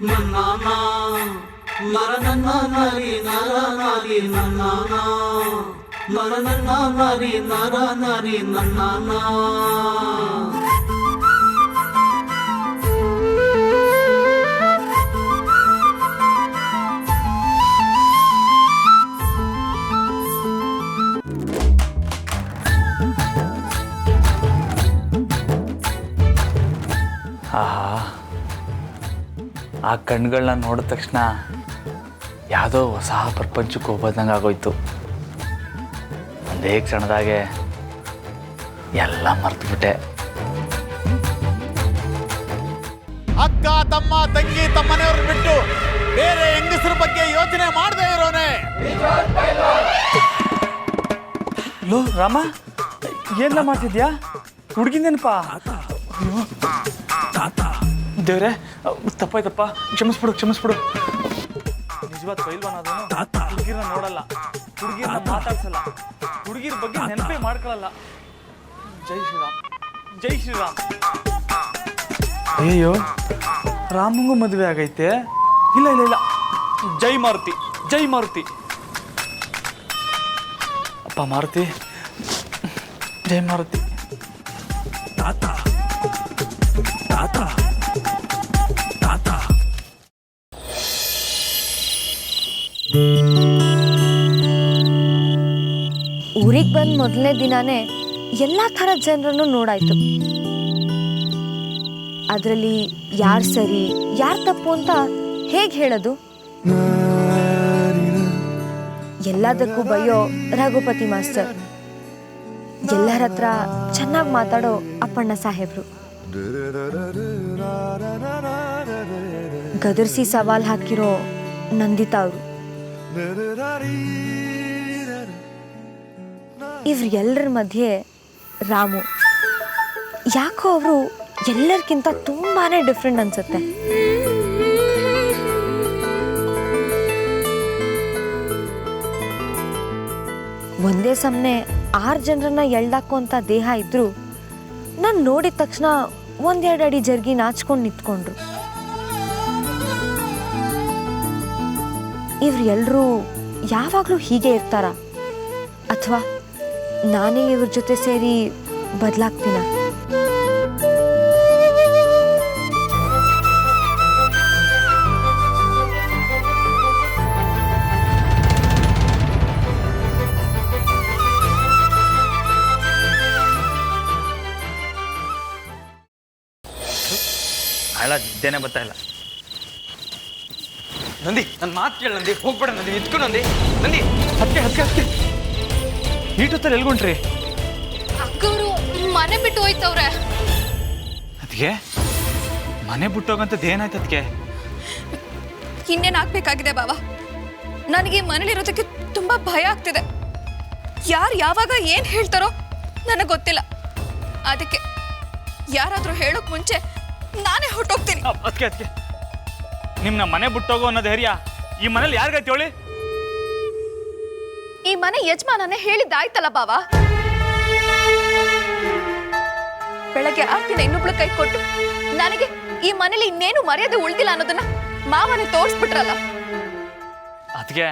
ನನ್ನಾನ ನರ ನನ್ನ ನರಿ ನರ ನರಿ ನನ್ನಾನ ನರ ನನ್ನ ನರಿ ನರ ನರಿ ನನ್ನಾನ. ಆಹಾ, ಆ ಕಣ್ಗಳನ್ನ ನೋಡಿದ ತಕ್ಷಣ ಯಾವುದೋ ಹೊಸ ಪ್ರಪಂಚಕ್ಕೆ ಹೋಗೋದಂಗೆ ಆಗೋಯ್ತು. ಒಂದೇ ಕ್ಷಣದಾಗೆ ಎಲ್ಲ ಮರ್ತುಬಿಟ್ಟೆ. ಅಕ್ಕ ತಮ್ಮ ತಂಗಿ ತಮ್ಮನೆಯವ್ರ ಬಿಟ್ಟು ಬೇರೆ ಹೆಂಗಸರ ಬಗ್ಗೆ ಯೋಚನೆ ಮಾಡದೇ ಇರೋನೆ. ಲೋ ರಾಮ, ಏನೆಲ್ಲ ಮಾಡ್ತಿದ್ಯಾ? ಹುಡುಗಿ ನೆನಪಾ? ದೇವ್ರೆ, ತಪ್ಪಾಯ್ತಪ್ಪ, ಕ್ಷಮಿಸ್ಬಿಡು. ನಿಜವಾದ ಪೈಲ್ವಾನ್ ಅದನ್ನು ಹುಡುಗಿರನ್ನ ನೋಡಲ್ಲ, ಹುಡುಗಿರನ್ನ ಮಾತಾಡ್ಸಲ್ಲ, ಹುಡುಗಿರ ಬಗ್ಗೆ ನೆನಪೇ ಮಾಡ್ಕೊಳ್ಳಲ್ಲ. ಜೈ ಶ್ರೀರಾಮ್. ಅಯ್ಯೋ, ರಾಮಂಗೂ ಮದುವೆ ಆಗೈತೆ? ಇಲ್ಲ. ಜೈ ಮಾರುತಿ. ಅಪ್ಪ ಮಾರುತಿ, ಜೈ ಮಾರುತಿ. ಊರಿಗೆ ಬಂದ ಮೊದಲನೇ ದಿನಾನೇ ಎಲ್ಲ ಥರದ ಜನರನ್ನು ನೋಡಾಯ್ತು. ಅದರಲ್ಲಿ ಯಾರು ಸರಿ ಯಾರು ತಪ್ಪು ಅಂತ ಹೇಗೆ ಹೇಳೋದು? ಎಲ್ಲದಕ್ಕೂ ಬಯ್ಯೋ ರಘುಪತಿ ಮಾಸ್ಟರ್, ಎಲ್ಲರ ಹತ್ರ ಚೆನ್ನಾಗಿ ಮಾತಾಡೋ ಅಪ್ಪಣ್ಣ ಸಾಹೇಬ್ರು, ಗದರ್ಸಿ ಸವಾಲ್ ಹಾಕಿರೋ ನಂದಿತಾ ಅವರು, ಇವ್ರೆಲ್ಲರ ಮಧ್ಯೆ ರಾಮು. ಯಾಕೋ ಅವರು ಎಲ್ಲರಿಗಿಂತ ತುಂಬಾನೇ ಡಿಫ್ರೆಂಟ್ ಅನ್ಸುತ್ತೆ. ಒಂದೇ ಸಮನೆ 6 ಜನರನ್ನ ಎಳ್ದಾಕುವಂತ ದೇಹ ಇದ್ರು ನಾನು ನೋಡಿದ ತಕ್ಷಣ 1-2 ಅಡಿ ಜರ್ಗಿ ನಾಚ್ಕೊಂಡು ನಿಂತ್ಕೊಂಡ್ರು. ಇವ್ರೆಲ್ಲರೂ ಯಾವಾಗಲೂ ಹೀಗೆ ಇರ್ತಾರ ಅಥವಾ ನಾನೇ ಇವ್ರ ಜೊತೆ ಸೇರಿ ಬದಲಾಗ್ತೀನ? ನಿದ್ದೆನೇ ಬರ್ತಾ ಇಲ್ಲ. ನಂದಿ, ನನ್ನ ಮಾತು ಕೇಳ ನಂದಿ, ಹೋಗ್ಬೇಡ ನಂದಿ, ನಿಂತ್ಕೊ ನಂದಿ. ಹತ್ಕೆ ಈಟೊತ್ತಲ್ಲಿ ಎಲ್ಗೊಂಡ್ರಿ? ಅಕ್ಕವರು ಮನೆ ಬಿಟ್ಟು ಹೋಯ್ತವ್ರೆ. ಅದಕ್ಕೆ ಮನೆ ಬಿಟ್ಟೋಗಂತದ್ದು ಏನಾಯ್ತು? ಅದಕ್ಕೆ ಇನ್ನೇನು ಆಗ್ಬೇಕಾಗಿದೆ ಬಾಬಾ? ನನಗೆ ಮನೇಲಿರೋದಕ್ಕೆ ತುಂಬಾ ಭಯ ಆಗ್ತಿದೆ. ಯಾರು ಯಾವಾಗ ಏನು ಹೇಳ್ತಾರೋ ನನಗೆ ಗೊತ್ತಿಲ್ಲ. ಅದಕ್ಕೆ ಯಾರಾದರೂ ಹೇಳೋಕ್ ಮುಂಚೆ ನಾನೇ ಹೊರಟೋಗ್ತೀನಿ. ಅದಕ್ಕೆ ನಿಮ್ನ ಮನೆ ಬಿಟ್ಟೋಗೋ ಅನ್ನೋ ಧೈರ್ಯ ಈ ಮನೇಲಿ ಯಾರಿಗೈತಿ ಹೇಳಿ? ಈ ಮನೆ ಯಜಮಾನನೇ ಹೇಳಿದ್ದಾಯ್ತಲ್ಲ ಬಾವಾ. ಬೆಳಗ್ಗೆ 6 ದಿನ ಇನ್ನೊಬ್ಳು ಕೈ ಕೊಟ್ಟು ನನಗೆ ಈ ಮನೇಲಿ ಇನ್ನೇನು ಮರ್ಯಾದೆ ಉಳಿದಿಲ್ಲ ಅನ್ನೋದನ್ನ ಮಾವನೇ ತೋರಿಸ್ಬಿಟ್ರಲ್ಲ. ಅದಕ್ಕೆ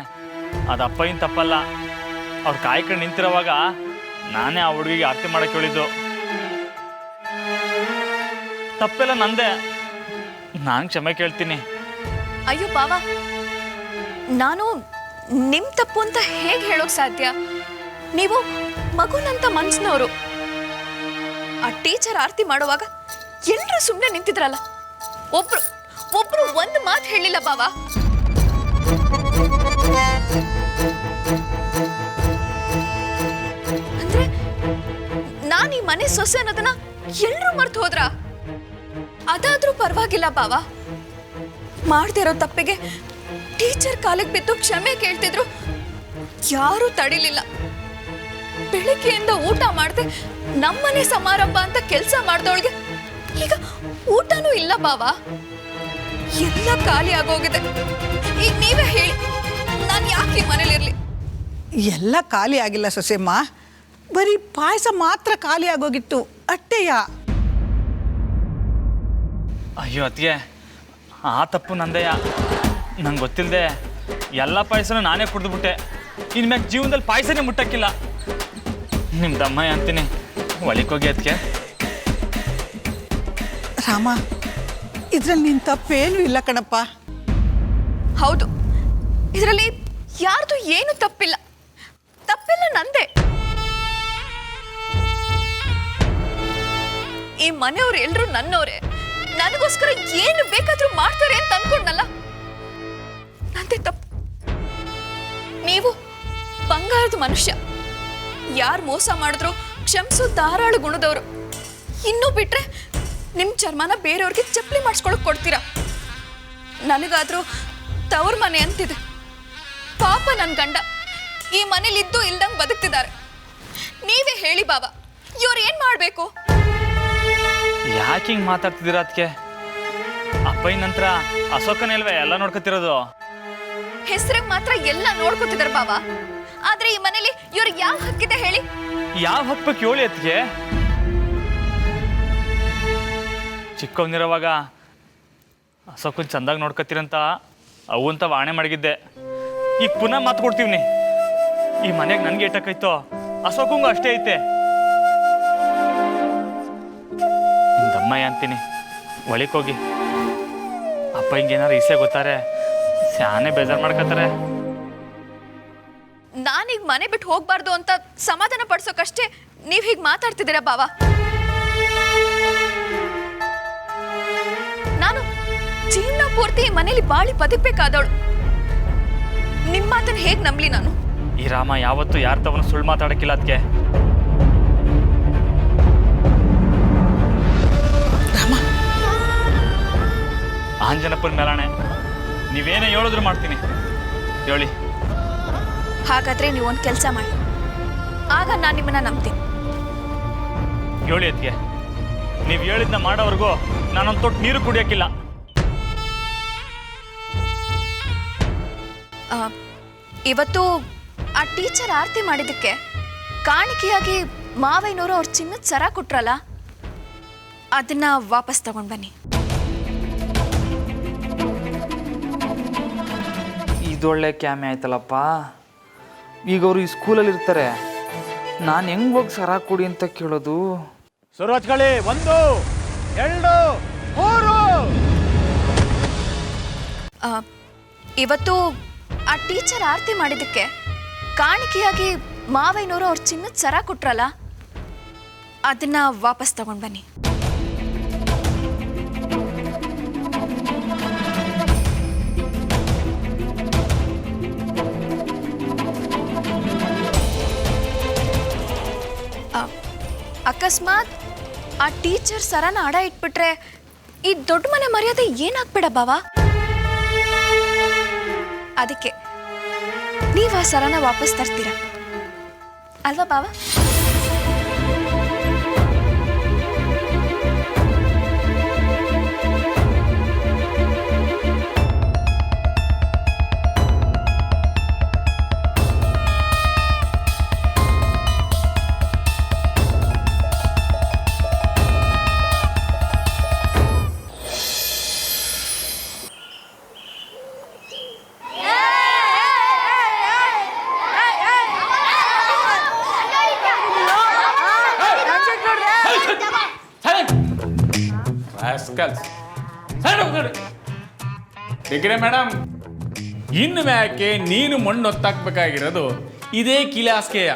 ಅದು ಅಪ್ಪಯ್ಯನ ತಪ್ಪಲ್ಲ. ಅವ್ರು ಕಾಯ್ಕೊಂಡು ನಿಂತಿರೋವಾಗ ನಾನೇ ಆ ಹುಡುಗಿಗೆ ಆರತಿ ಮಾಡಕ್ಕೆ ಹೇಳಿದ್ದು. ತಪ್ಪೆಲ್ಲ ನಂದೆ, ನಾನು ಕ್ಷಮೆ ಕೇಳ್ತೀನಿ. ಅಯ್ಯೋ ಬಾವಾ, ನಾನು ನಿಮ್ ತಪ್ಪು ಅಂತ ಹೇಗೆ ಹೇಳೋಕ್ ಸಾಧ್ಯ? ನೀವು ಮಗುನಂತ ಮನ್ಸಿನವರು. ಆ ಟೀಚರ್ ಆರತಿ ಮಾಡುವಾಗ ಎಲ್ಲರೂ ಸುಮ್ಮನೆ ನಿಂತಿದ್ರಲ್ಲ, ಒಬ್ರು ಒಂದು ಮಾತು ಹೇಳಿಲ್ಲ ಬಾವಾ. ಅಂದ್ರೆ ನಾನು ಈ ಮನೆ ಸೊಸೆ ಅನ್ನೋದನ್ನ ಎಲ್ಲರೂ ಮರ್ತು ಹೋದ್ರ? ಅದಾದ್ರೂ ಪರವಾಗಿಲ್ಲ ಬಾವಾ. ಮಾಡ್ತಿರೋ ತಪ್ಪಿಗೆ ಟೀಚರ್ ಕಾಲಿಗೆ ಬಿದ್ದು ಕ್ಷಮೆ ಕೇಳ್ತಿದ್ರು, ಯಾರೂ ತಡಿಲಿಲ್ಲ. ಬೆಳಗ್ಗೆಯಿಂದ ಊಟ ಮಾಡದೆ ನಮ್ಮನೆ ಸಮಾರಂಭ ಅಂತ ಕೆಲಸ ಮಾಡ್ದವಳಿಗೆ ಈಗ ಊಟನೂ ಇಲ್ಲ ಬಾವಾ. ಎಲ್ಲ ಖಾಲಿ ಆಗೋಗಿದೆ. ಈಗ ನೀವೇ ಹೇಳಿ, ನಾನು ಯಾಕೆ ಈ ಮನೇಲಿರ್ಲಿ? ಎಲ್ಲ ಖಾಲಿ ಆಗಿಲ್ಲ ಸೊಸೆಮ್ಮ, ಬರೀ ಪಾಯಸ ಮಾತ್ರ ಖಾಲಿ ಆಗೋಗಿತ್ತು ಅಟ್ಟೆಯ. ಅಯ್ಯೋ ಅತ್ತಿಗೆ, ಆ ತಪ್ಪು ನಂದೆಯ. ನಂಗೆ ಗೊತ್ತಿಲ್ಲದೆ ಎಲ್ಲ ಪಾಯಸನೂ ನಾನೇ ಕುಡಿದ್ಬಿಟ್ಟೆ. ಇನ್ಮ್ಯಾಗ ಜೀವನದಲ್ಲಿ ಪಾಯಸನೇ ಮುಟ್ಟಕ್ಕಿಲ್ಲ. ನಿಮ್ಮ ದಮ್ಮಯ್ಯ ಅಂತೀನಿ, ಒಳಿಕೋಗಿ ಅದಕ್ಕೆ. ರಾಮ, ಇದ್ರಲ್ಲಿ ನಿನ್ನ ತಪ್ಪೇನೂ ಇಲ್ಲ ಕಣಪ್ಪ. ಹೌದು, ಇದರಲ್ಲಿ ಯಾರ್ದು ಏನು ತಪ್ಪಿಲ್ಲ. ತಪ್ಪಿಲ್ಲ ನಂದೇ. ಈ ಮನೆಯವ್ರು ಎಲ್ರು ನನ್ನವರೇ. ನನಗೋಸ್ಕರ ಏನು ಬೇಕಾದ್ರೂ ಮಾಡ್ತಾರೆ ಅಂತ ಅನ್ಕೊಂಡಲ್ಲ, ನಂದೇ ತಪ್ಪು. ನೀವು ಬಂಗಾರದ ಮನುಷ್ಯ. ಯಾರು ಮೋಸ ಮಾಡಿದ್ರು ಕ್ಷಮಿಸೋ ಧಾರಾಳ ಗುಣದವರು. ಇನ್ನೂ ಬಿಟ್ರೆ ನಿಮ್ಮ ಚರ್ಮನ ಬೇರೆಯವ್ರಿಗೆ ಚಪ್ಪಲಿ ಮಾಡಿಸ್ಕೊಳಕ್ ಕೊಡ್ತೀರಾ. ನನಗಾದ್ರೂ ತವ್ರ ಮನೆ ಅಂತಿದೆ. ಪಾಪ ನನ್ನ ಗಂಡ ಈ ಮನೇಲಿ ಇದ್ದು ಇಲ್ದಂಗೆ ಬದುಕ್ತಿದ್ದಾರೆ. ನೀವೇ ಹೇಳಿ ಬಾಬಾ, ಇವ್ರು ಏನ್ ಮಾಡ್ಬೇಕು? ಯಾಕೆ ಹಿಂಗೆ ಮಾತಾಡ್ತಿದ್ದೀರ ಅದಕ್ಕೆ? ಅಪ್ಪಯ್ಯ ನಂತರ ಅಶೋಕನೇ ಅಲ್ವೇ ಎಲ್ಲ ನೋಡ್ಕೊತಿರೋದು? ಹೆಸರಿಗೆ ಮಾತ್ರ ಎಲ್ಲ ನೋಡ್ಕೊತಿದಾರೆ ಬಾಬಾ. ಆದ್ರೆ ಈ ಮನೇಲಿ ಇವ್ರಿಗೆ ಯಾವ ಹಕ್ಕಿದೆ ಹೇಳಿ? ಯಾವ ಹಕ್ಬೇಕು ಹೇಳಿ ಅದಕ್ಕೆ? ಚಿಕ್ಕವನಿರೋವಾಗ ಅಶೋಕನ್ ಚಂದಾಗಿ ನೋಡ್ಕೊತೀರಂತ ಅವಂತ ವಾಣೆ ಮಡಗಿದ್ದೆ. ಈಗ ಪುನಃ ಮಾತು ಕೊಡ್ತೀವಿ. ಈ ಮನೆಗೆ ನನಗೆ ಏಟಕ್ಕೈತೋ ಅಶೋಕಂಗೂ ಅಷ್ಟೇ ಐತೆ. ದಮ್ಮಯ್ಯ ಅಂತೀನಿ, ಒಳಿಕೋಗಿ. ಅಪ್ಪ ಹಿಂಗೇನಾರು ಇಸೆ ಗೊತ್ತಾರೆ ಸ್ಯಾನೆ ಬೇಜಾರು ಮಾಡ್ಕೊತಾರೆ. ನಾನೀಗ ಮನೆ ಬಿಟ್ಟು ಹೋಗ್ಬಾರ್ದು ಅಂತ ಸಮಾಧಾನ ಪಡ್ಸೋಕಷ್ಟೇ ನೀವ್ ಹೀಗೆ ಮಾತಾಡ್ತಿದ್ದೀರಾ ಬಾವಾ? ನಾನು ಜೀವನ ಪೂರ್ತಿ ಈ ಮನೇಲಿ ಬಾಳಿ ಬದುಕಬೇಕಾದವಳು. ನಿಮ್ಮ ಮಾತನ್ನ ಹೇಗೆ ನಂಬಲಿ ನಾನು? ಈ ರಾಮ ಯಾವತ್ತೂ ಯಾರ ತವನು ಸುಳ್ಳು ಮಾತಾಡಕ್ಕಿಲ್ಲ ಅದಕ್ಕೆ. ಆಂಜನಪ್ಪನ ಮೇಲಾಣೆ, ನೀವೇನೇ ಹೇಳಿದ್ರು ಮಾಡ್ತೀನಿ. ಹೇಳಿ. ಹಾಗಾದ್ರೆ ನೀವು ಒಂದು ಕೆಲಸ ಮಾಡಿ, ಆಗ ನಾನು ನಿಮ್ಮನ್ನ ನಂಬ್ತೀನಿ. ಹೇಳಿ ಅದಕ್ಕೆ. ನೀವು ಹೇಳಿದ್ನ ಮಾಡೋವರೆಗೂ ನಾನೊಂದು ತೊಟ್ಟು ನೀರು ಕುಡಿಯೋಕ್ಕಿಲ್ಲ. ಇವತ್ತು ಆ ಟೀಚರ್ ಆರತಿ ಮಾಡಿದ್ದಕ್ಕೆ ಕಾಣಿಕೆಯಾಗಿ ಮಾವಯ್ಯನವರು ಅವ್ರ ಚಿನ್ನದ ಸರ ಕೊಟ್ರಲ್ಲ, ಅದನ್ನ ವಾಪಸ್ ತಗೊಂಡು ಬನ್ನಿ. ಇದೊಳ್ಳೆ ಕ್ಯಾಮೆ ಆಯ್ತಲ್ಲಪ್ಪ. ಈಗ ಅವರು ಈ ಸ್ಕೂಲಲ್ಲಿ ಇರ್ತಾರೆ, ನಾನು ಹೆಂಗೆ ಹೋಗಿ ಸರ ಕೊಡಿ ಅಂತ ಕೇಳೋದು? ಶುರು ಹಚ್ಕೊಳ್ಳಿ. 1 2 3. ಇವತ್ತು ಆ ಟೀಚರ್ ಆರತಿ ಮಾಡಿದ್ದಕ್ಕೆ ಕಾಣಿಕೆಯಾಗಿ ಮಾವಯ್ಯನವರು ಅವ್ರ ಚಿನ್ನದ ಸರ ಕೊಟ್ರಲ್ಲ, ಅದನ್ನ ವಾಪಸ್ ತಗೊಂಡು ಬನ್ನಿ. ಅಕಸ್ಮಾತ್ ಆ ಟೀಚರ್ ಸರನ ಅಡ ಇಟ್ಬಿಟ್ರೆ ಈ ದೊಡ್ಡ ಮನೆ ಮರ್ಯಾದೆ ಏನಾಗ್ಬೇಡ ಬಾವಾ? ಅದಕ್ಕೆ ನೀವು ಆ ಸರನ ವಾಪಸ್ ತರ್ತೀರಾ ಅಲ್ವಾ ಬಾವಾ? ಡಿಗ್ರಿ ಮೇಡಮ್, ಇನ್ನು ಮ್ಯಾಕೆ ನೀನು ಮಣ್ಣು ಹೊತ್ತಾಕ್ಬೇಕಾಗಿರೋದು ಇದೇ ಕಿಲಾಸ್ಕೆಯ.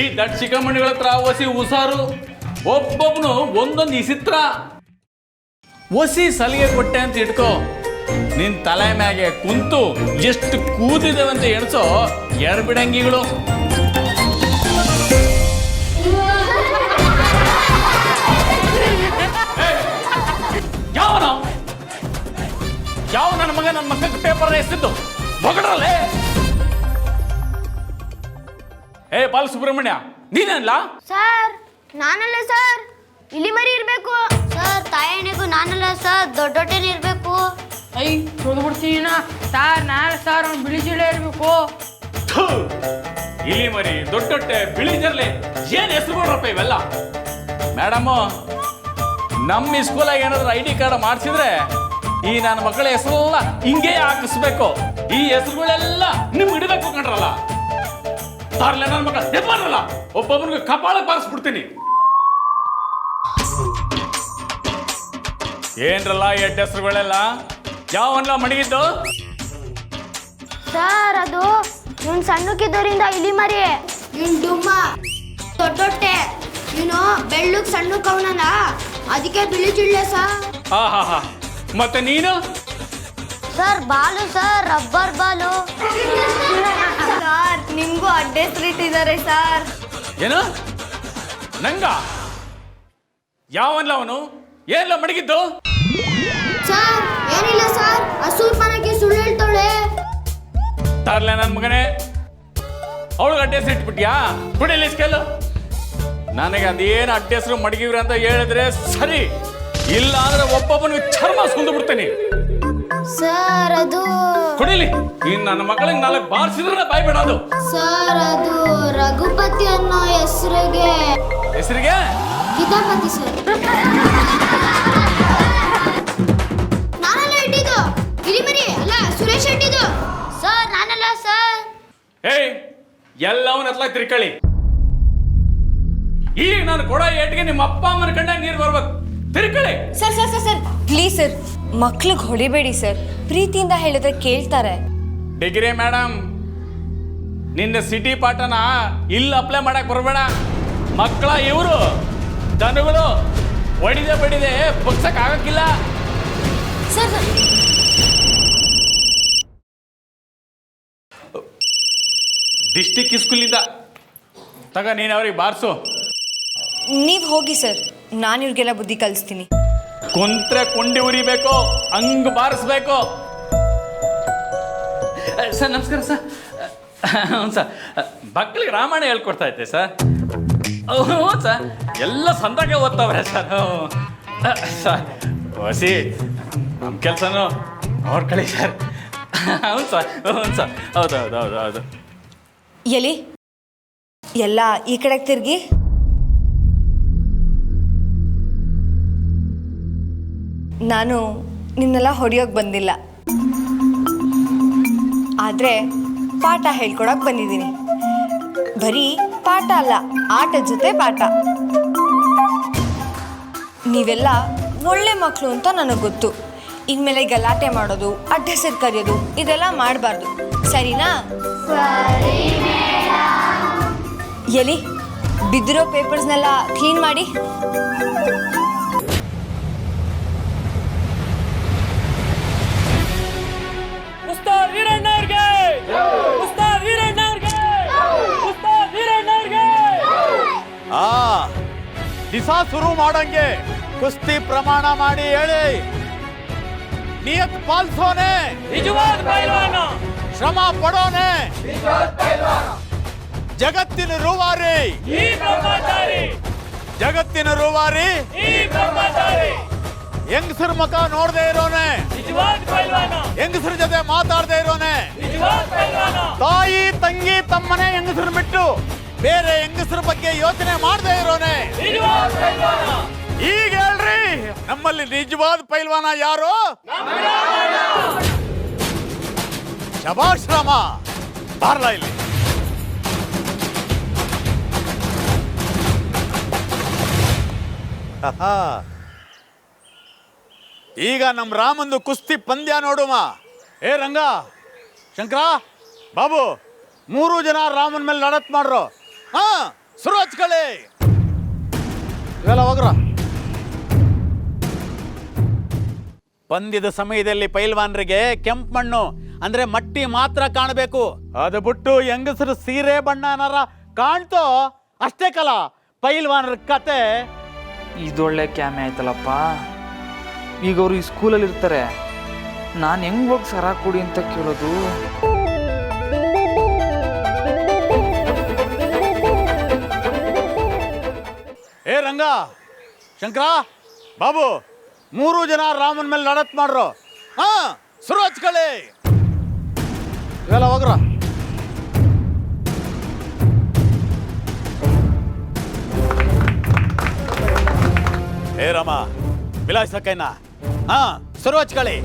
ಈ ದಟ್ ಚಿಕ್ಕಮಣಿಗಳ ಹತ್ರ ಒಸಿ ಉಸಾರು, ಒಬ್ಬೊಬ್ಬನು ಒಂದೊಂದು ಇಸಿತ್ರ ಒಸಿ ಸಲಿಗೆ ಕೊಟ್ಟೆ ಅಂತ ಇಟ್ಕೋ. ನಿನ್ ತಲೆ ಮ್ಯಾಗೆ ಕುಂತು ಎಷ್ಟು ಕೂದಿದೇವಂತ ಎಣಿಸೋ ಎಡಬಿಡಂಗಿಗಳು. ಯಾವ ನನ್ನ ಮಗ ನನ್ನ ಮಕ್ಕಳಿಗೆ ಪೇಪರ್ ಎಸ್ತಿದ್ದು ಹೊಗಡ್ರಲ್ಲೇ? ಬಾಲಸುಬ್ರಹ್ಮಣ್ಯ, ನೀನಲ್ಲ? ಸರ್ ನಾನಲ್ಲ ಸರ್, ಇಲಿ ಮರಿ ಇರ್ಬೇಕು ಸರ್. ತಾಯಣಿಗೂ ನಾನಲ್ಲ ಸರ್, ದೊಡ್ಡೊಟ್ಟೆನೇ ಇರ್ಬೇಕು. ಐ ಬಿಡ್ತೀನ ಸರ್, ನಾನು ಸರ್ ಅವ್ನು ಬಿಳಿ ಜಿಳೆ ಇರ್ಬೇಕು. ಇಲಿ ಮರಿ, ದೊಡ್ಡೊಟ್ಟೆ, ಬಿಳಿ ಜರ್ಲೆ, ಏನ್ ಹೆಸರು ಕೊಡ್ರಪ್ಪ ಇವೆಲ್ಲ? ಮೇಡಮ್, ನಮ್ಮ ಸ್ಕೂಲಾಗ ಏನಾದ್ರು ID ಕಾರ್ಡ್ ಮಾಡಿಸಿದ್ರೆ ಈ ನನ್ನ ಮಕ್ಕಳ ಹೆಸರೆಲ್ಲ ಹಿಂಗೆ ಹಾಕಿಸ್ಬೇಕು. ಈ ಹೆಸರುಗಳೆಲ್ಲ ನಿಮ್ಗೆ ಇಡಬೇಕು ಕಂಡ್ರಲ್ಲ. ತಾರ್ಲೆ ನನ್ನ ಮಕ್ಕಳ ಎಬ್ಬರಲ್ಲ, ಒಬ್ಬೊಬ್ಬನಿಗೆ ಕಪಾಳ ಬಾರಿಸ್ಬಿಡ್ತೀನಿ. ಏನ್ರಲ್ಲ ಎಡ್ಡ ಹೆಸರುಗಳೆಲ್ಲ ಯಾವನ್ಲ ಮಡಗಿದ್ದು? ಸರ್ ಅದು ಇವನ್ ಸಣ್ಣಕ್ಕಿದ್ದರಿಂದ ಇಲಿ ಮರಿ, ಇವನ್ ಡುಮ್ಮ ದೊಡ್ಡೊಟ್ಟೆ, ಇವನು ಬೆಳ್ಳಗ್ ಸಣ್ಣಕ್ ಅವನಲ್ಲ ಅದಕ್ಕೆ ಬಿಳಿ ಚಿಳ್ಳೆ ಸರ್. ಹಾ ಮತ್ತೆ ನೀನು? Sir ball sir, rubber ball. Sir ನಿಮ್ಗೂ ಅಡ್ಡ ಹೆಸರಿಟ್ಟಿದ್ದಾರೆ ಸರ್. ಏನು ನಂಗ? ಯಾವನ್ಲ ಅವನು? ಏನ್ಲ ಮಡಗಿದ್ದು? ಸರ್ ಏನಿಲ್ಲ ಸರ್, ಹಸೂರ್ ಮನೆಗೆ ಸುಳ್ಳು ಹೇಳ್ತಾಳೆ. ತಾರ್ಲೆ ನನ್ನ ಮಗನೇ, ಅವಳಿಗೆ ಅಡ್ಡ ಹೆಸರು ಇಟ್ಬಿಟ್ಯಾ? ಕುಡಿಲಿ ಸ್ಕೇಲು. ನನಗೆ ಅದೇನು ಅಡ್ಡ ಹೆಸರು ಮಡಗಿವ್ರಿ ಅಂತ ಹೇಳಿದ್ರೆ ಸರಿ, ಇಲ್ಲ ಅಂದ್ರೆ ಒಬ್ಬೊಬ್ಬನಿಗೆ ಚರ್ಮ ಸುಲ್ದು ಬಿಡ್ತೀನಿ. ಸರ್ ಅದು ಕುಡಿಲಿ. ಇನ್ನು ನನ್ನ ಮಕ್ಕಳಿಗೆ 4 ಬಾರಿಸಿದ್ರೆ ಬಾಯ್ ಬಿಡೋದು. ಸರ್ ಅದು ರಘುಪತಿ ಅನ್ನೋ ಹೆಸರಿಗೆ ಕಿತಾಪತಿ ಸರ್. ನಾನಲ್ಲ ಇಟ್ಟಿದ್ದು, ಗಿರಿಮರಿ ಅಲ್ಲ ಸುರೇಶ್ ಇಟ್ಟಿದ್ದು ಸರ್, ನಾನಲ್ಲ ಸರ್. ಏಯ್ ಎಲ್ಲವನ್ನ ತಿರ್ಕಳಿ. ಈಗ ನಾನು ಕೊಡೋ ಏಟಿಗೆ ನಿಮ್ಮ ಅಪ್ಪ ಅಮ್ಮನ ಕಂಡ ನೀರು ಬರ್ಬೇಕು. ತಿರ್ಕಳಿ. Sir sir sir sir please sir, ಮಕ್ಳಿಗೆ ಹೊಡಿಬೇಡಿ ಸರ್, ಪ್ರೀತಿಯಿಂದ ಹೇಳಿದ್ರೆ ಕೇಳ್ತಾರೆ. ಡಿಗ್ರಿ ಮೇಡಮ್, ನಿನ್ನ ಸಿಟಿ ಪಾಠನ ಇಲ್ಲಿ ಅಪ್ಲೈ ಮಾಡಕ್ ಬರಬೇಡ. ಮಕ್ಕಳ ಇವರು ದನಗಳು ಹೊಡಿದೆ ಬಡಿದೆ ಬಗ್ಸಕ್ ಆಗಕ್ಕಿಲ್ಲ. ಸರ್ ಡಿಸ್ಟಿಕ್ ಸ್ಕೂಲಿಂದ ತಗ ನೀನು ಅವ್ರಿಗೆ ಬಾರಿಸು. ನೀವು ಹೋಗಿ ಸರ್, ನಾನು ಇವ್ರಿಗೆಲ್ಲ ಬುದ್ಧಿ ಕಲಿಸ್ತೀನಿ. ಕುಂತ್ರೆ ಕೊಂಡಿ ಉರಿಬೇಕು, ಹಂಗ್ ಬಾರಿಸ್ಬೇಕು. ಸರ್ ನಮಸ್ಕಾರ ಸರ್. ಹ್ಞೂ ಸರ್, ಮಕ್ಕಳಿಗೆ ರಾಮಾಯಣ ಹೇಳ್ಕೊಡ್ತಾ ಇದ್ದೆ ಸರ್. ಹ್ಞೂ ಸರ್, ಎಲ್ಲ ಸಂದಾಗೆ ಓದ್ತಾವ್ರೆ ಸರ್. ಸರ್ ಹೊಸಿ ನಮ್ಮ ಕೆಲಸನೂ ನೋಡ್ಕೊಳ್ಳಿ ಸರ್. ಹೌದು ಸರ್, ಹೌದು ಸರ್, ಹೌದು ಹೌದು ಹೌದು ಹೌದು. ಎಲ್ಲಿ ಎಲ್ಲ ಈ ಕಡೆಗೆ ತಿರುಗಿ. ನಾನು ನಿನ್ನೆಲ್ಲ ಹೊಡೆಯೋಕೆ ಬಂದಿಲ್ಲ, ಆದರೆ ಪಾಠ ಹೇಳ್ಕೊಡಕ್ಕೆ ಬಂದಿದ್ದೀನಿ. ಬರೀ ಪಾಠ ಅಲ್ಲ, ಆಟದ ಜೊತೆ ಪಾಠ. ನೀವೆಲ್ಲ ಒಳ್ಳೆ ಮಕ್ಕಳು ಅಂತ ನನಗೆ ಗೊತ್ತು. ಇನ್ಮೇಲೆ ಗಲಾಟೆ ಮಾಡೋದು, ಅಡ್ಡ ಹೆಸರು ಕರೆಯೋದು ಇದೆಲ್ಲ ಮಾಡಬಾರ್ದು, ಸರಿನಾ? ಎಲ್ಲಿ ಬಿದ್ದಿರೋ ಪೇಪರ್ಸ್ನೆಲ್ಲ ಕ್ಲೀನ್ ಮಾಡಿ. ದಿಸ ಶುರು ಮಾಡಂಗೆ ಕುಸ್ತಿ ಪ್ರಮಾಣ ಮಾಡಿ ಹೇಳಿ. ನಿಯತ್ ಪಾಲ್ಸೋನೆ ನಿಜವಾದ ಪೈಲ್ವಾನ, ಶ್ರಮ ಪಡೋನೆ ಜಗತ್ತಿನ ರೂವಾರಿ. ಈ ಬ್ರಹ್ಮಚಾರಿ, ಜಗತ್ತಿನ ರೂವಾರಿ, ಈ ಬ್ರಹ್ಮಚಾರಿ. ಹೆಂಗಸರ ಮುಖ ನೋಡದೆ ಇರೋನೆ, ನಿಜವಾದ ಪೈಲ್ವಾನ, ಹೆಂಗಸರ ಜೊತೆ ಮಾತಾಡದೆ ಇರೋನೆ, ನಿಜವಾದ ಪೈಲ್ವಾನ. ತಾಯಿ ತಂಗಿ ತಮ್ಮನೆ ಹೆಂಗಸರು ಬಿಟ್ಟು ಬೇರೆ ಹೆಂಗಸರ ಬಗ್ಗೆ ಯೋಚನೆ ಮಾಡದೆ ಇರೋನೆ, ನಿಜವಾದ ಪೈಲ್ವಾನ. ಈಗ ಹೇಳ್ರಿ, ನಮ್ಮಲ್ಲಿ ನಿಜವಾದ ಪೈಲ್ವಾನ ಯಾರು? ಶಬಾಷ್ ರಾಮ, ಬಾರ್ಲ ಇಲ್ಲಿ. ಈಗ ನಮ್ಮ ರಾಮಂದು ಕುಸ್ತಿ ಪಂದ್ಯ ನೋಡುಮ. ಏ ರಂಗ, ಶಂಕರ, ಬಾಬು, 3 ಜನ ರಾಮನ್ ಮೇಲೆ ಲಡತ್ ಮಾಡ್ರು. ಹಾ, ಶುರು ಹಚ್ಕೊಳ್ಳಿ. ಇವೆಲ್ಲ ಹೋಗ್ರ. ಪಂದ್ಯದ ಸಮಯದಲ್ಲಿ ಪೈಲ್ವಾನ್ರಿಗೆ ಕೆಂಪು ಮಣ್ಣು ಅಂದ್ರೆ ಮಟ್ಟಿ ಮಾತ್ರ ಕಾಣಬೇಕು. ಅದು ಬಿಟ್ಟು ಹೆಂಗಸರು ಸೀರೆ ಬಣ್ಣ ಏನಾರ ಕಾಣ್ತೋ ಅಷ್ಟೇ ಕಲ ಪೈಲ್ವಾನರ ಕತೆ. ಇದೊಳ್ಳೆ ಕ್ಯಾಮೆ ಆಯ್ತಲ್ಲಪ್ಪ. ಈಗ ಅವರು ಈ ಸ್ಕೂಲಲ್ಲಿ ಇರ್ತಾರೆ, ನಾನು ಹೆಂಗೆ ಹೋಗಿ ಸರ ಕೊಡಿ ಅಂತ ಕೇಳೋದು? ಏ ರಂಗ, ಶಂಕರ, ಬಾಬು, 3 ಜನ ರಾಮನ್ ಮೇಲೆ ಲಡತ್ ಮಾಡ್ರು. ಹಾ, ಶುರು ಹಚ್ಕೊಳ್ಳಿ. ಇವೆಲ್ಲ ಹೋಗ್ರ. ಏ ರಾಮ, ಮಿಲಾಯಿಸ ಕೈನ. ಹಾ, ಶುರು ಹಚ್ಕೊಳ್ಳಿ.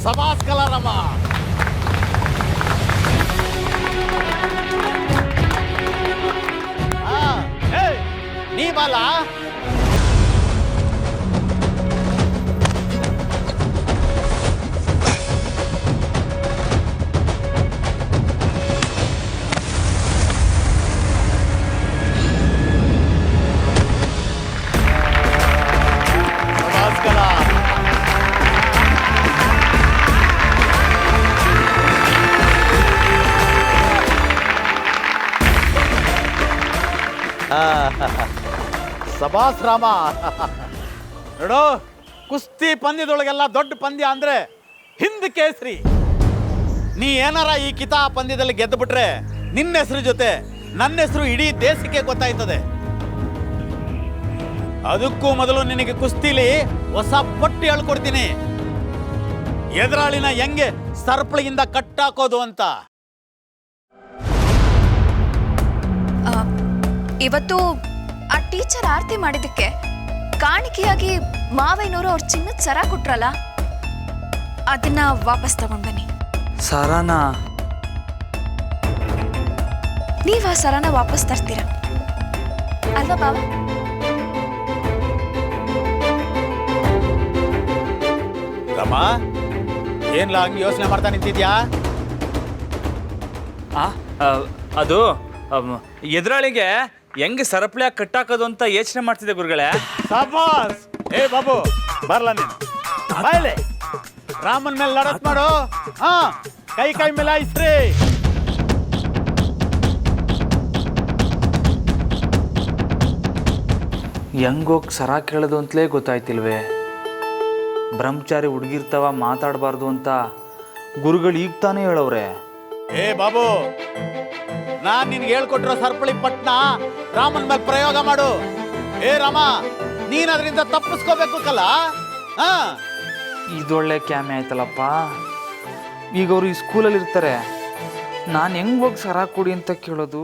ಸಬಾಸ್ ಕಲಾರಮ್ಮ. ನೀ ಬಾಲ. ಸಬಾಸ್ ಕಲಾ. ಸಬಾಸ್ ರಾಮ. ನೋಡು, ಕುಸ್ತಿ ಪಂದ್ಯದೊಳಗೆಲ್ಲ ದೊಡ್ಡ ಪಂದ್ಯ ಅಂದ್ರೆ ಹಿಂದ್ ಕೇಸರಿ. ನೀ ಏನಾರ ಈ ಕಿತಾ ಪಂದ್ಯದಲ್ಲಿ ಗೆದ್ದು ಬಿಟ್ರೆ ನಿನ್ನ ಹೆಸರು ಜೊತೆ ನನ್ನ ಹೆಸರು ಇಡೀ ದೇಶಕ್ಕೆ ಗೊತ್ತಾಯ್ತದೆ. ಅದಕ್ಕೂ ಮೊದಲು ನಿನಗೆ ಕುಸ್ತಿಲಿ ಹೊಸ ಪಟ್ಟಿ ಹೇಳ್ಕೊಡ್ತೀನಿ, ಎದುರಾಳಿನ ಹೆಂಗೆ ಸರ್ಪಳಿಯಿಂದ ಕಟ್ಟಾಕೋದು ಅಂತ. ಇವತ್ತು ಆ ಟೀಚರ್ ಆರತಿ ಮಾಡಿದ್ದಕ್ಕೆ ಕಾಣಿಕೆಯಾಗಿ ಮಾವಯ್ಯನವರು ಅವ್ರ ಚಿನ್ನದ ಸರ ಕೊಟ್ರಲ್ಲ, ಅದನ್ನ ವಾಪಸ್ ತಗೊಂಡ್ ಬನ್ನಿ. ಸರನ ನೀವ್ ಆ ಸರನ ವಾಪಸ್ ತರ್ತೀರ ಅಲ್ವಾ ಬಾವ? ರಮ, ಏನ್ಲ ಹಂಗೆ ಯೋಚನೆ ಮಾಡ್ತಾ ನಿಂತಿದ್ಯಾ? ಅದು ಎದುರಾಳಿಗೆ ಹೆಂಗೆ ಸರಪಳಿಯಾಗಿ ಕಟ್ಟಾಕೋದು ಅಂತ ಯೋಚನೆ ಮಾಡ್ತಿದ್ದೆ ಗುರುಗಳೇ. ಸಬಾಸ್. ಏ ಬಾಬು, ಬರ್ಲ ನೀನು ಬಾಯ್ಲೆ. ರಾಮನ್ ಮೇಲೆ ಲಡತ್ ಮಾಡು. ಹಾ, ಕೈ ಕೈ ಮಿಲಾಯಿಸ್ರಿ. ಹೆಂಗೋಗಿ ಸರ ಕೇಳೋದು ಅಂತಲೇ ಗೊತ್ತಾಯ್ತಿಲ್ವೇ. ಬ್ರಹ್ಮಚಾರಿ ಹುಡುಗಿರ್ತಾವ ಮಾತಾಡಬಾರ್ದು ಅಂತ ಗುರುಗಳು ಈಗ ತಾನೇ ಹೇಳವ್ರೆ. ಏ ಬಾಬು, ನಾನ್ ನಿನ್ಗೆ ಹೇಳ್ಕೊಟ್ಟಿರೋ ಸರ್ಪಳಿ ಪಟ್ನ ರಾಮನ್ ಮೇಲೆ ಪ್ರಯೋಗ ಮಾಡು. ಏ ರಾಮ, ನೀನ್ ಅದರಿಂದ ತಪ್ಪಿಸ್ಕೋಬೇಕು ಕಲ. ಹಾ, ಇದೊಳ್ಳೆ ಕ್ಯಾಮೆ ಆಯ್ತಲ್ಲಪ್ಪ. ಈಗ ಅವರು ಈ ಸ್ಕೂಲಲ್ಲಿ ಇರ್ತಾರೆ, ನಾನು ಹೆಂಗೆ ಹೋಗಿ ಸರ ಕೊಡಿ ಅಂತ ಕೇಳೋದು?